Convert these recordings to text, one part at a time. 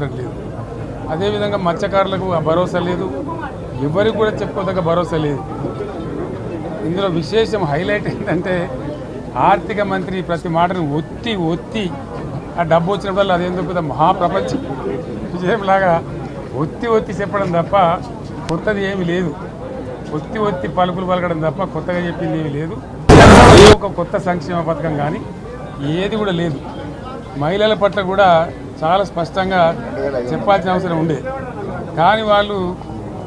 లేదు. అదేవిధంగా మత్స్యకారులకు భరోసా లేదు, ఎవరికి కూడా చెప్పుకోదగ్గ భరోసా లేదు. ఇందులో విశేషం హైలైట్ ఏంటంటే ఆర్థిక మంత్రి ప్రతి మాటను ఒత్తి ఆ డబ్బు వచ్చినప్పుడు అదేందుకు మహాప్రపంచ విజయంలాగా ఒత్తి చెప్పడం తప్ప కొత్తది ఏమీ లేదు. ఒత్తి పలుకులు పలకడం తప్ప కొత్తగా చెప్పింది ఏమీ లేదు. ఒక కొత్త సంక్షేమ పథకం కానీ ఏది కూడా లేదు. మహిళల పట్ల కూడా చాలా స్పష్టంగా చెప్పాల్సిన అవసరం ఉండే, కానీ వాళ్ళు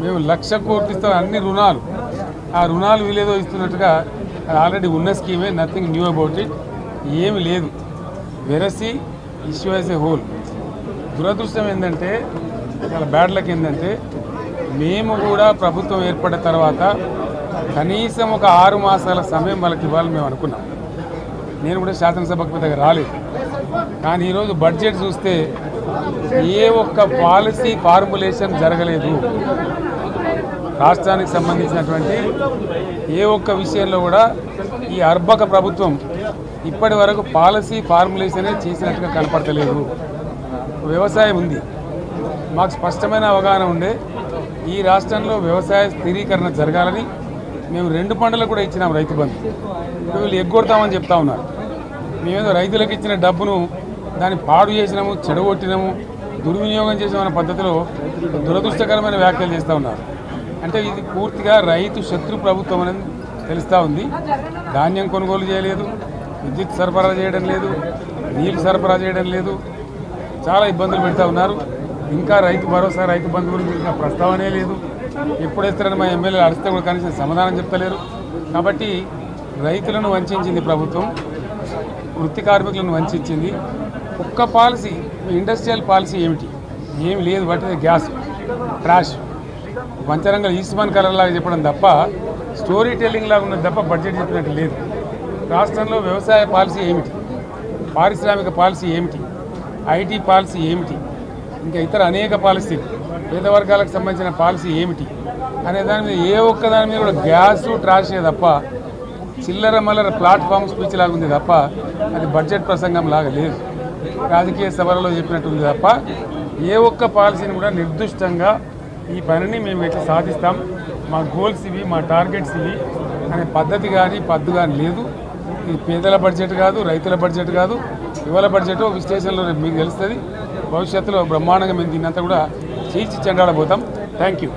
మేము 1,00,000 కోట్లు ఇస్తాం అన్ని రుణాలు, ఆ రుణాలు వీలేదో ఇస్తున్నట్టుగా ఆల్రెడీ ఉన్న స్కీమే, నథింగ్ న్యూ అబౌట్ ఇట్, ఏమి లేదు. వెరసి ఇష్యూ యాజ్ ఏ హోల్. దురదృష్టం ఏంటంటే, చాలా బ్యాడ్ లక్ ఏంటంటే, మేము కూడా ప్రభుత్వం ఏర్పడిన తర్వాత కనీసం ఒక 6 మాసాల సమయం వాళ్ళకి ఇవ్వాలని మేము అనుకున్నాం. నేను కూడా శాసనసభకు పెద్దగా రాలేదు, కానీ ఈరోజు బడ్జెట్ చూస్తే ఏ ఒక్క పాలసీ ఫార్ములేషన్ జరగలేదు. రాష్ట్రానికి సంబంధించినటువంటి ఏ ఒక్క విషయంలో కూడా ఈ అర్బక ప్రభుత్వం ఇప్పటి వరకు పాలసీ ఫార్ములేషనే చేసినట్టుగా కనపడతలేదు. వ్యవసాయం ఉంది, మాకు స్పష్టమైన అవగాహన ఉండే ఈ రాష్ట్రంలో వ్యవసాయ స్థిరీకరణ జరగాలని మేము 2 పంటలకు కూడా ఇచ్చినాం రైతు బంధు. వీళ్ళు ఎగ్గొడతామని చెప్తా ఉన్నారు. మేమేదో రైతులకు ఇచ్చిన డబ్బును దాన్ని పాడు చేసినాము, చెడగొట్టినాము, దుర్వినియోగం చేసామన్న పద్ధతిలో దురదృష్టకరమైన వ్యాఖ్యలు చేస్తూ ఉన్నారు. అంటే ఇది పూర్తిగా రైతు శత్రు ప్రభుత్వం అనేది తెలుస్తూ ఉంది. ధాన్యం కొనుగోలు చేయలేదు, విద్యుత్ సరఫరా చేయడం లేదు, నీళ్లు సరఫరా చేయడం లేదు, చాలా ఇబ్బందులు పెడతా ఉన్నారు. ఇంకా రైతు భరోసా, రైతు బంధు గురించి ఇంకా ప్రస్తావనే లేదు. ఎప్పుడు వేస్తారని మా ఎమ్మెల్యేలు అడిస్తే కూడా కనీసం సమాధానం చెప్తలేరు. కాబట్టి రైతులను వంచింది ప్రభుత్వం, వృత్తి కార్మికులను వంచింది. ఒక్క పాలసీ, ఇండస్ట్రియల్ పాలసీ ఏమి లేదు. వాటి గ్యాస్ ట్రాష్ పంచరంగం ఈస్మాన్ కలర్ లాగా చెప్పడం తప్ప, స్టోరీ టెల్లింగ్ లాగా ఉన్నది తప్ప బడ్జెట్ చెప్పినట్టు లేదు. రాష్ట్రంలో వ్యవసాయ పాలసీ ఏమిటి, పారిశ్రామిక పాలసీ ఏమిటి, ఐటీ పాలసీ ఏమిటి, ఇంకా ఇతర అనేక పాలసీలు, పేద వర్గాలకు సంబంధించిన పాలసీ ఏమిటి అనే దాని మీద ఏ ఒక్క దాని మీద కూడా గ్యాసు ట్రాషే తప్ప, చిల్లర మల్లర ప్లాట్ఫామ్ స్పీచ్ లాగా ఉంది తప్ప అది బడ్జెట్ ప్రసంగం లాగా లేదు. రాజకీయ సభలలో చెప్పినట్టు ఉంది తప్ప ఏ ఒక్క పాలసీని కూడా నిర్దిష్టంగా ఈ పనిని మేము ఎట్లా సాధిస్తాం, మా గోల్స్ ఇవి, మా టార్గెట్స్ ఇవి అనే పద్ధతి కానీ పద్దు కానీ లేదు. ఇది పేదల బడ్జెట్ కాదు, రైతుల బడ్జెట్ కాదు, యువల బడ్జెట్. విశ్లేషణలో మీకు తెలుస్తుంది. భవిష్యత్తులో బ్రహ్మాండంగా మేము దీన్నంతా కూడా చీల్చి చెండాడబోతాం. Thank you.